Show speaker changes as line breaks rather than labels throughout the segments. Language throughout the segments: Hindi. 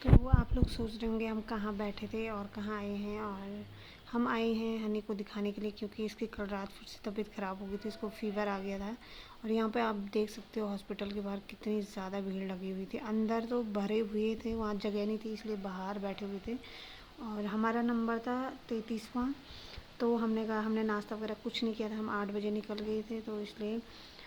तो आप लोग सोच रहे होंगे हम कहाँ बैठे थे और कहाँ आए हैं। और हम आए हैं हनी को दिखाने के लिए, क्योंकि इसकी कल रात फिर से तबीयत ख़राब हो गई थी, इसको फ़ीवर आ गया था। और यहाँ पे आप देख सकते हो हॉस्पिटल के बाहर कितनी ज़्यादा भीड़ लगी हुई थी। अंदर तो भरे हुए थे, वहाँ जगह नहीं थी, इसलिए बाहर बैठे हुए थे। और हमारा नंबर था 33वां। तो हमने कहा, हमने नाश्ता वगैरह कुछ नहीं किया था, हम 8 बजे निकल गए थे, तो इसलिए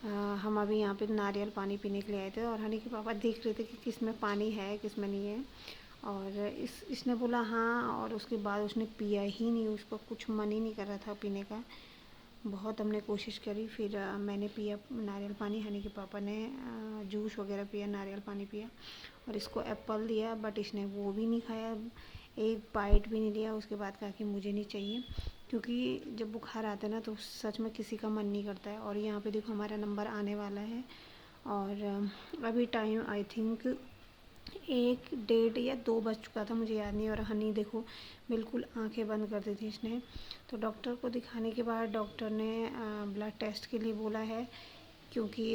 हम अभी यहाँ पे नारियल पानी पीने के लिए आए थे। और हनी के पापा देख रहे थे कि किस में पानी है किस में नहीं है। और इसने बोला हाँ, और उसके बाद उसने पिया ही नहीं, उसको कुछ मन ही नहीं कर रहा था पीने का। बहुत हमने कोशिश करी, फिर मैंने पिया नारियल पानी, हनी के पापा ने जूस वगैरह पिया, नारियल पानी पिया। और इसको एप्पल दिया, बट इसने वो भी नहीं खाया, एक बाइट भी नहीं लिया। उसके बाद कहा कि मुझे नहीं चाहिए, क्योंकि जब बुखार आता है ना तो सच में किसी का मन नहीं करता है। और यहाँ पे देखो हमारा नंबर आने वाला है। और अभी टाइम आई थिंक 1 डेढ़ या 2 बज चुका था, मुझे याद नहीं। और हनी देखो बिल्कुल आंखें बंद कर दी थी इसने। तो डॉक्टर को दिखाने के बाद डॉक्टर ने ब्लड टेस्ट के लिए बोला है, क्योंकि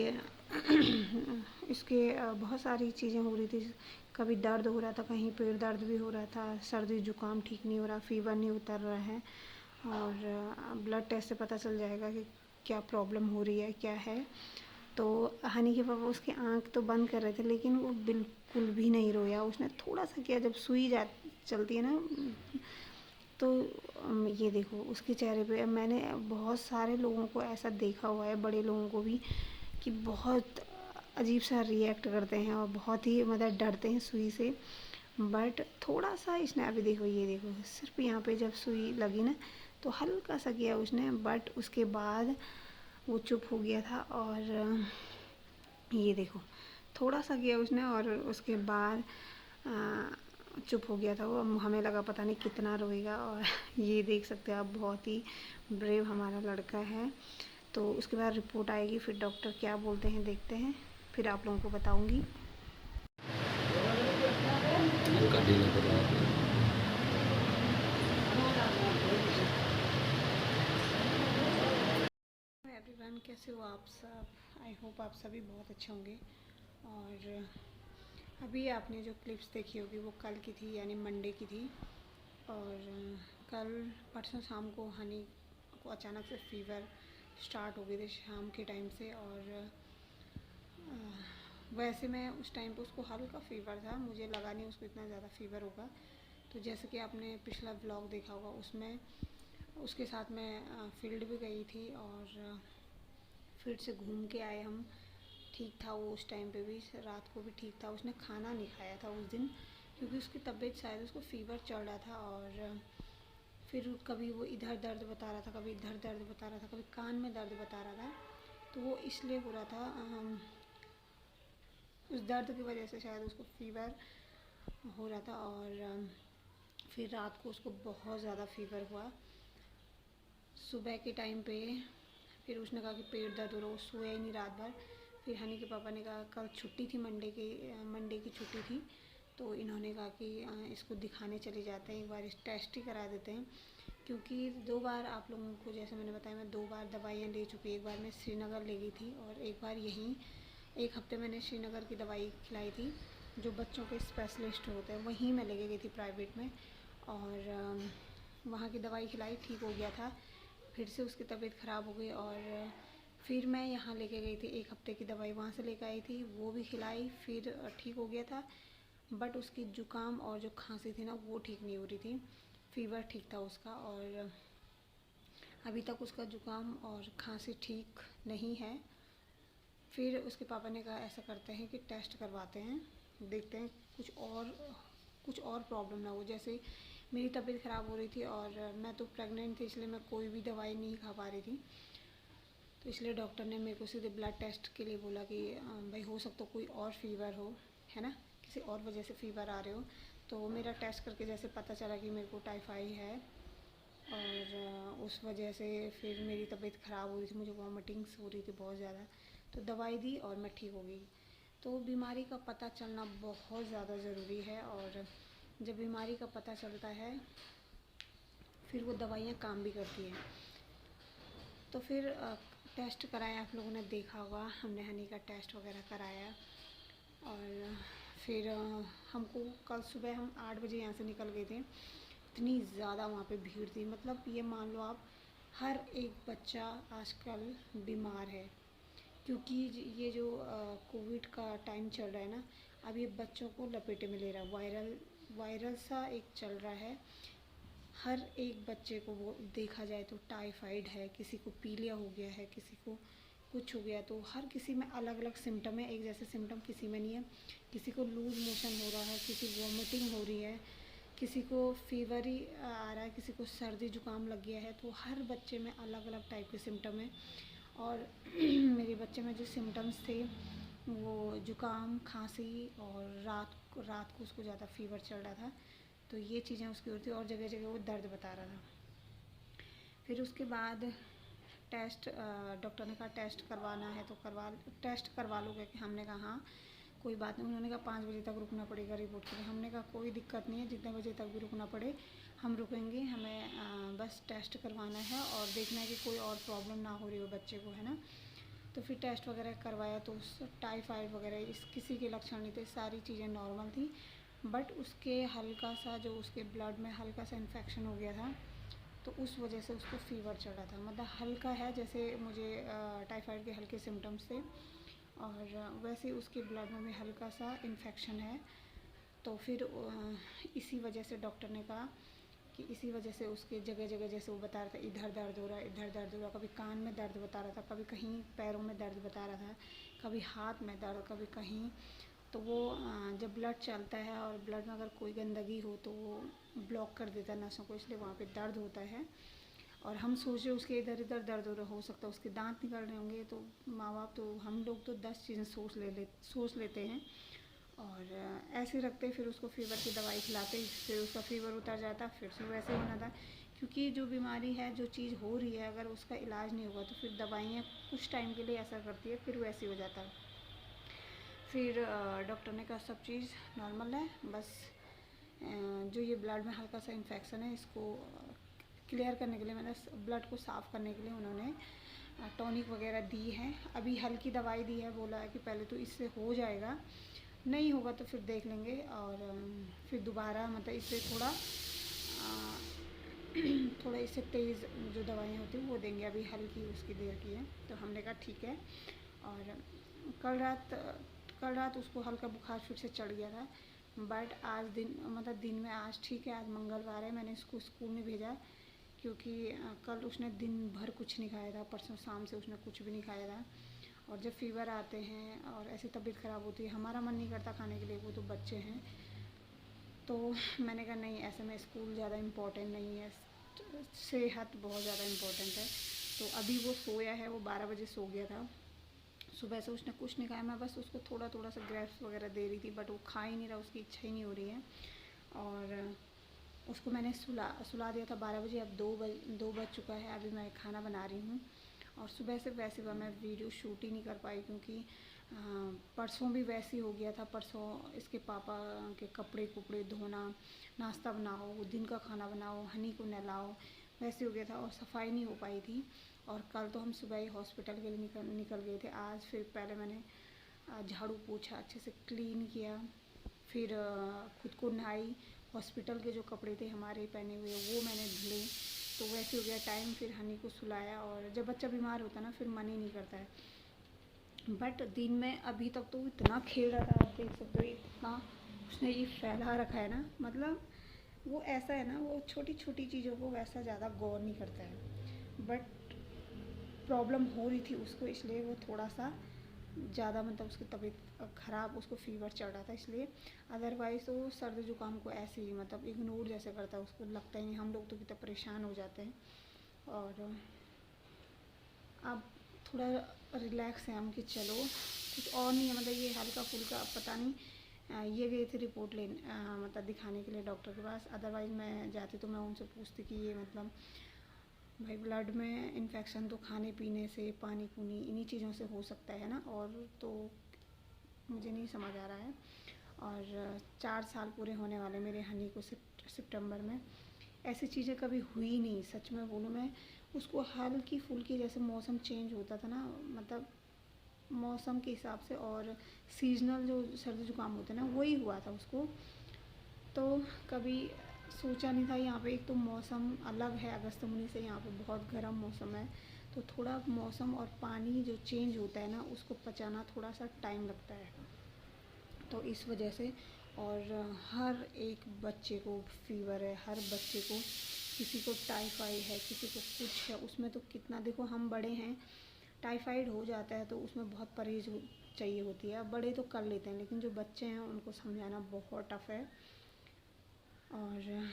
इसके बहुत सारी चीज़ें हो रही थी। कभी दर्द हो रहा था, कहीं पेट दर्द भी हो रहा था, सर्दी जुकाम ठीक नहीं हो रहा, फ़ीवर नहीं उतर रहा है। और ब्लड टेस्ट से पता चल जाएगा कि क्या प्रॉब्लम हो रही है, क्या है। तो हनी के पापा उसकी आँख तो बंद कर रहे थे, लेकिन वो बिल्कुल भी नहीं रोया। उसने थोड़ा सा किया, जब सुई जा चलती है ना, तो ये देखो उसके चेहरे पे, मैंने बहुत सारे लोगों को ऐसा देखा हुआ है, बड़े लोगों को भी, कि बहुत अजीब सा रिएक्ट करते हैं और बहुत ही मतलब डरते हैं सुई से। बट थोड़ा सा इसने, अभी देखो ये देखो, सिर्फ यहाँ पे जब सुई लगी ना तो हल्का सा किया उसने, बट उसके बाद वो चुप हो गया था। और ये देखो थोड़ा सा किया उसने, और उसके बाद चुप हो गया था वो। हमें लगा पता नहीं कितना रोएगा। और ये देख सकते हो आप, बहुत ही ब्रेव हमारा लड़का है। तो उसके बाद रिपोर्ट आएगी, फिर डॉक्टर क्या बोलते हैं देखते हैं, फिर आप लोगों को बताऊंगी। एवरीवन, कैसे हो आप सब? आई होप आप सभी बहुत अच्छे होंगे। और अभी आपने जो क्लिप्स देखी होगी वो कल की थी, यानी मंडे की थी। और कल परसों शाम को हनी को अचानक से फ़ीवर स्टार्ट हो गई थी शाम के टाइम से। और वैसे मैं उस टाइम पे उसको हल्का फ़ीवर था, मुझे लगा नहीं उसको इतना ज़्यादा फ़ीवर होगा। तो जैसे कि आपने पिछला व्लॉग देखा होगा, उसमें उसके साथ मैं फील्ड भी गई थी, और फिर से घूम के आए हम। ठीक था वो उस टाइम पे भी, रात को भी ठीक था। उसने खाना नहीं खाया था उस दिन, क्योंकि उसकी तबीयत, शायद उसको फ़ीवर चढ़ रहा था। और फिर कभी वो इधर दर्द बता रहा था, कभी इधर दर्द बता रहा था, कभी कान में दर्द बता रहा था। तो वो इसलिए हो रहा था, उस दर्द की वजह से शायद उसको फ़ीवर हो रहा था। और फिर रात को उसको बहुत ज़्यादा फ़ीवर हुआ। सुबह के टाइम पे फिर उसने कहा कि पेट दर्द हो रहा, वो सोया ही नहीं रात भर। फिर हनी के पापा ने कहा, कल छुट्टी थी, मंडे की छुट्टी थी, तो इन्होंने कहा कि इसको दिखाने चले जाते हैं, एक बार इस टेस्ट ही करा देते हैं। क्योंकि 2 बार आप लोगों को, जैसे मैंने बताया, मैं 2 बार दवाइयाँ ले चुकी। एक बार मैं श्रीनगर ले गई थी, और एक बार यहीं 1 हफ्ते मैंने श्रीनगर की दवाई खिलाई थी, जो बच्चों के स्पेशलिस्ट होते हैं, वहीं मैं लेके गई थी प्राइवेट में। और वहाँ की दवाई खिलाई, ठीक हो गया था। फिर से उसकी तबीयत ख़राब हो गई, और फिर मैं यहाँ लेके गई थी, 1 हफ्ते की दवाई वहाँ से लेकर आई थी, वो भी खिलाई, फिर ठीक हो गया था। बट उसकी ज़ुकाम और जो खांसी थी ना, वो ठीक नहीं हो रही थी। फ़ीवर ठीक था उसका, और अभी तक उसका ज़ुकाम और खांसी ठीक नहीं है। फिर उसके पापा ने कहा, ऐसा करते हैं कि टेस्ट करवाते हैं, देखते हैं कुछ और प्रॉब्लम ना हो। जैसे मेरी तबीयत ख़राब हो रही थी, और मैं तो प्रेग्नेंट थी, इसलिए मैं कोई भी दवाई नहीं खा पा रही थी। तो इसलिए डॉक्टर ने मेरे को सीधे ब्लड टेस्ट के लिए बोला कि भाई हो सकता कोई और फ़ीवर हो, है ना, किसी और वजह से फ़ीवर आ रहे हो। तो मेरा टेस्ट करके जैसे पता चला कि मेरे को टाइफाइड है, और उस वजह से फिर मेरी तबीयत ख़राब हो रही थी, मुझे वॉमिटिंग्स हो रही थी बहुत ज़्यादा। तो दवाई दी और मैं ठीक हो गई। तो बीमारी का पता चलना बहुत ज़्यादा ज़रूरी है, और जब बीमारी का पता चलता है फिर वो दवाइयाँ काम भी करती हैं। तो फिर टेस्ट कराया, आप लोगों ने देखा होगा, हमने हनी का टेस्ट वगैरह कराया। और फिर हमको कल सुबह हम 8 बजे यहाँ से निकल गए थे। इतनी ज़्यादा वहाँ पे भीड़ थी, मतलब ये मान लो आप हर एक बच्चा आजकल बीमार है, क्योंकि ये जो कोविड का टाइम चल रहा है ना, अब ये बच्चों को लपेटे में ले रहा है। वायरल सा एक चल रहा है। हर एक बच्चे को वो देखा जाए तो टाइफाइड है, किसी को पीलिया हो गया है, किसी को कुछ हो गया, तो हर किसी में अलग अलग सिम्टम है। एक जैसे सिम्टम किसी में नहीं है। किसी को लूज मोशन हो रहा है, किसी वॉमिटिंग हो रही है, किसी को फीवर ही आ रहा है, किसी को सर्दी जुकाम लग गया है। तो हर बच्चे में अलग अलग टाइप के सिम्टम हैं। और मेरे बच्चे में जो सिम्टम्स थे वो जुकाम, खांसी, और रात को उसको ज़्यादा फीवर चल रहा था। तो ये चीज़ें उसकी होती, और जगह जगह वो दर्द बता रहा था। फिर उसके बाद टेस्ट, डॉक्टर ने कहा टेस्ट करवाना है तो टेस्ट करवा लोगे कि हमने कहा हाँ कोई बात नहीं। उन्होंने कहा 5 बजे तक रुकना पड़ेगा रिपोर्ट के लिए। हमने कहा कोई दिक्कत नहीं है, जितने बजे तक भी रुकना पड़े हम रुकेंगे, हमें बस टेस्ट करवाना है और देखना है कि कोई और प्रॉब्लम ना हो रही हो बच्चे को, है ना। तो फिर टेस्ट वगैरह करवाया तो उस टाइफाइड वगैरह इस किसी के लक्षण नहीं थे, सारी चीज़ें नॉर्मल थी। बट उसके हल्का सा जो उसके ब्लड में हल्का सा इन्फेक्शन हो गया था, तो उस वजह से उसको फ़ीवर चढ़ा था। मतलब हल्का है, जैसे मुझे टाइफाइड के हल्के सिम्टम्स थे, और वैसे उसके ब्लड में भी हल्का सा इन्फेक्शन है। तो फिर इसी वजह से डॉक्टर ने कहा कि इसी वजह से उसके जगह जगह, जैसे वो बता रहा था इधर दर्द हो रहा है, इधर दर्द हो रहा है, कभी कान में दर्द बता रहा था, कभी कहीं पैरों में दर्द बता रहा था, कभी हाथ में दर्द, कभी कहीं। तो वो जब ब्लड चलता है और ब्लड में अगर कोई गंदगी हो तो वो ब्लॉक कर देता है नसों को, इसलिए वहाँ पे दर्द होता है। और हम सोच रहे उसके इधर इधर दर्द हो सकता है, उसके दांत निकल रहे होंगे। तो माँ बाप तो हम लोग तो 10 चीज़ें सोच लेते हैं, और ऐसे रखते फिर उसको फीवर की दवाई खिलाते, फिर उसका फीवर उतर जाता, फिर से वैसे होना था। क्योंकि जो बीमारी है, जो चीज़ हो रही है, अगर उसका इलाज नहीं होगा तो फिर दवाइयाँ कुछ टाइम के लिए असर करती है, फिर वैसे हो जाता है। फिर डॉक्टर ने कहा सब चीज़ नॉर्मल है, बस जो ये ब्लड में हल्का सा इन्फेक्शन है इसको क्लियर करने के लिए, मैंने ब्लड को साफ़ करने के लिए उन्होंने टॉनिक वगैरह दी है। अभी हल्की दवाई दी है, बोला है कि पहले तो इससे हो जाएगा, नहीं होगा तो फिर देख लेंगे, और फिर दोबारा मतलब इससे थोड़ा इससे तेज़ जो दवाइयाँ होती हैं वो देंगे। अभी हल्की उसकी देर की है। तो हमने कहा ठीक है। और कल रात उसको हल्का बुखार फिर से चढ़ गया था, बट आज दिन में आज ठीक है। आज मंगलवार है, मैंने इसको स्कूल नहीं भेजा, क्योंकि कल उसने दिन भर कुछ नहीं खाया था, परसों शाम से उसने कुछ भी नहीं खाया था। और जब फीवर आते हैं और ऐसी तबीयत ख़राब होती है, हमारा मन नहीं करता खाने के लिए, वो तो बच्चे हैं। तो मैंने कहा नहीं, ऐसे में स्कूल ज़्यादा इम्पोर्टेंट नहीं है, सेहत बहुत ज़्यादा इम्पोर्टेंट है। तो अभी वो सोया है, वो 12 बजे सो गया था। सुबह से उसने कुछ नहीं खाया, मैं बस उसको थोड़ा थोड़ा सा ग्रेप्स वगैरह दे रही थी, बट वो खा ही नहीं रहा, उसकी इच्छा ही नहीं हो रही है। और उसको मैंने सुला दिया था 12 बजे, अब 2 बज चुका है, अभी मैं खाना बना रही हूँ। और सुबह से वैसे मैं वीडियो शूट ही नहीं कर पाई, क्योंकि परसों भी वैसे ही हो गया था। परसों इसके पापा के कपड़े कुपड़े धोना, नाश्ता बनाओ, दिन का खाना बनाओ, हनी को नहलाओ, वैसे हो गया था, और सफाई नहीं हो पाई थी। और कल तो हम सुबह ही हॉस्पिटल के लिए निकल गए थे। आज फिर पहले मैंने झाड़ू पोछा अच्छे से क्लीन किया, फिर खुद को नहाई, हॉस्पिटल के जो कपड़े थे हमारे पहने हुए वो मैंने धुले। तो वैसे हो गया टाइम, फिर हनी को सुलाया। और जब बच्चा बीमार होता है ना, फिर मन ही नहीं करता है। बट दिन में अभी तक तो इतना खेल रहा था, आप देख सकते हो, इतना उसने ये फैला रखा है ना, मतलब वो ऐसा है ना, वो छोटी छोटी चीज़ों को वैसा ज़्यादा गौर नहीं करता है। बट प्रॉब्लम हो रही थी उसको, इसलिए वो थोड़ा सा ज़्यादा, मतलब उसकी तबीयत ख़राब, उसको फीवर चढ़ रहा था इसलिए। अदरवाइज़ तो सर्दी जुकाम को ऐसे ही मतलब इग्नोर जैसे करता है, उसको लगता ही नहीं। हम लोग तो कितना परेशान हो जाते हैं। और अब थोड़ा रिलैक्स है हम कि चलो कुछ और नहीं है, मतलब ये हल्का फुल्का, अब पता नहीं। ये गए थे रिपोर्ट लेने, मतलब दिखाने के लिए डॉक्टर के पास। अदरवाइज़ मैं जाती तो मैं उनसे पूछती कि ये मतलब भाई ब्लड में इन्फेक्शन तो खाने पीने से, पानी पुनी, इन्हीं चीज़ों से हो सकता है ना, और तो मुझे नहीं समझ आ रहा है। और 4 साल पूरे होने वाले मेरे हनी को सितंबर में। ऐसी चीज़ें कभी हुई नहीं, सच में बोलूँ मैं। उसको हल्की फुल्की, जैसे मौसम चेंज होता था ना, मतलब मौसम के हिसाब से और सीजनल जो सर्दी जुकाम होता है ना, वही हुआ था उसको। तो कभी सोचा नहीं था। यहाँ पे एक तो मौसम अलग है अगस्त मुनि से, यहाँ पे बहुत गर्म मौसम है, तो थोड़ा मौसम और पानी जो चेंज होता है ना, उसको पचाना थोड़ा सा टाइम लगता है। तो इस वजह से, और हर एक बच्चे को फीवर है, हर बच्चे को, किसी को टाइफाइड है, किसी को कुछ है। उसमें तो कितना, देखो हम बड़े हैं, टाइफाइड हो जाता है तो उसमें बहुत परहेज चाहिए होती है। बड़े तो कर लेते हैं, लेकिन जो बच्चे हैं उनको समझाना बहुत टफ़ है। और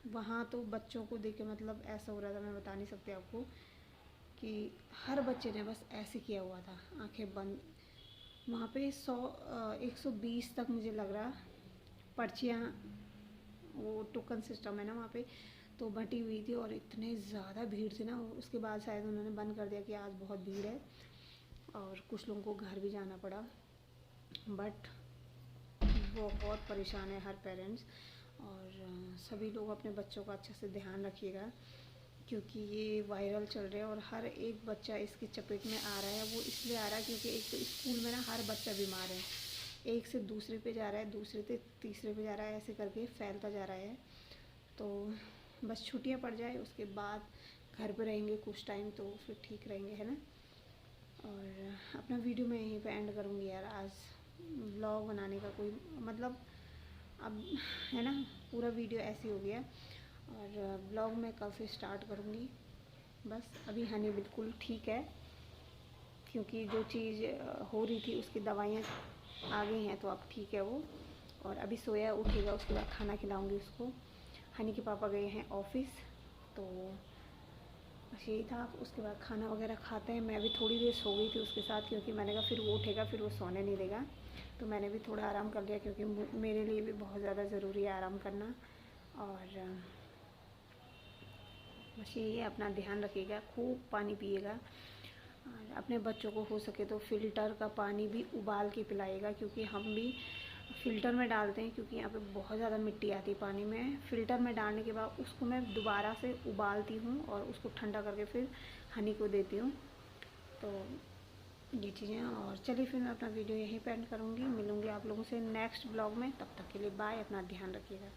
वहाँ तो बच्चों को देख के मतलब ऐसा हो रहा था, मैं बता नहीं सकती आपको, कि हर बच्चे ने बस ऐसे किया हुआ था, आंखें बंद। वहाँ पे 120 तक मुझे लग रहा पर्चियाँ, वो टोकन सिस्टम है ना वहाँ पे, तो बटी हुई थी। और इतने ज़्यादा भीड़ थी ना, उसके बाद शायद उन्होंने बंद कर दिया कि आज बहुत भीड़ है, और कुछ लोगों को घर भी जाना पड़ा। बट बहुत परेशान है हर पेरेंट्स। और सभी लोग अपने बच्चों का अच्छे से ध्यान रखिएगा, क्योंकि ये वायरल चल रहा है और हर एक बच्चा इसकी चपेट में आ रहा है। वो इसलिए आ रहा है क्योंकि एक तो स्कूल में ना हर बच्चा बीमार है, एक से दूसरे पे जा रहा है, दूसरे से तीसरे पे जा रहा है, ऐसे करके फैलता जा रहा है। तो बस छुट्टियां पड़ जाए, उसके बाद घर पे रहेंगे कुछ टाइम, तो फिर ठीक रहेंगे, है ना। और अपना वीडियो मैं यहीं पे एंड करूँगी यार। आज व्लॉग बनाने का कोई मतलब, अब है ना, पूरा वीडियो ऐसे हो गया। और ब्लॉग मैं कल से स्टार्ट करूँगी। बस अभी हनी बिल्कुल ठीक है, क्योंकि जो चीज़ हो रही थी उसकी दवाइयाँ आ गई हैं, तो अब ठीक है वो। और अभी सोया, उठेगा, उसके बाद खाना खिलाऊँगी उसको। हनी के पापा गए हैं ऑफिस, तो बस यही था। उसके बाद खाना वगैरह खाते हैं। मैं अभी थोड़ी देर सो गई थी उसके साथ, क्योंकि मैंने कहा फिर वो उठेगा, फिर वो सोने नहीं देगा, तो मैंने भी थोड़ा आराम कर लिया, क्योंकि मेरे लिए भी बहुत ज़्यादा ज़रूरी है आराम करना। और बस यही है, अपना ध्यान रखिएगा, खूब पानी पिएगा, और अपने बच्चों को हो सके तो फ़िल्टर का पानी भी उबाल के पिलाइएगा, क्योंकि हम भी फ़िल्टर में डालते हैं, क्योंकि यहाँ पे बहुत ज़्यादा मिट्टी आती है पानी में। फ़िल्टर में डालने के बाद उसको मैं दोबारा से उबालती हूँ और उसको ठंडा करके फिर हनी को देती हूँ। तो ये चीज़ें। और चलिए फिर मैं अपना वीडियो यहीं पे एंड करूँगी। मिलूँगी आप लोगों से नेक्स्ट ब्लॉग में, तब तक के लिए बाय। अपना ध्यान रखिएगा।